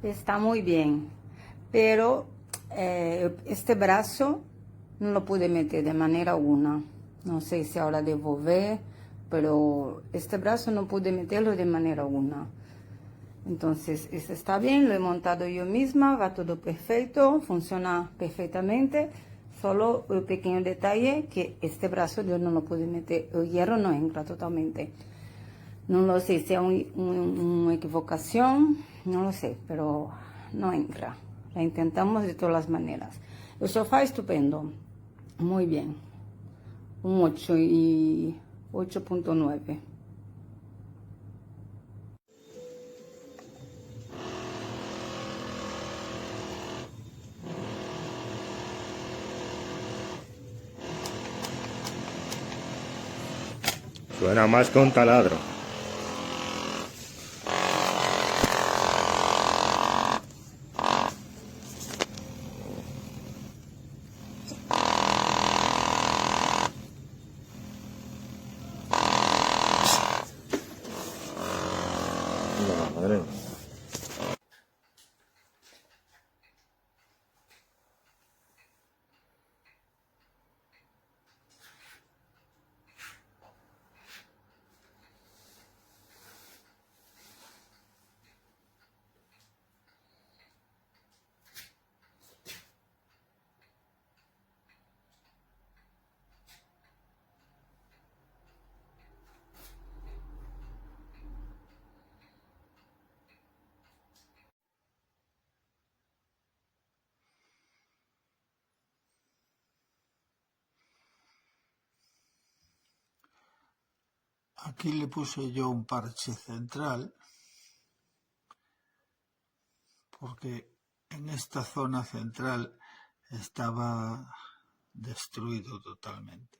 Está muy bien, pero este brazo no lo pude meter de manera alguna. No sé si ahora debo ver, pero este brazo no pude meterlo de manera alguna. Entonces, este está bien, lo he montado yo misma, va todo perfecto, funciona perfectamente. Solo el pequeño detalle que este brazo yo no lo pude meter, el hierro no entra totalmente. No lo sé si es una equivocación, no lo sé, pero no entra. La intentamos de todas las maneras. El sofá estupendo, muy bien. Un 8 y 8.9. Suena más que un taladro. No, madre mía. Aquí le puse yo un parche central porque en esta zona central estaba destruido totalmente.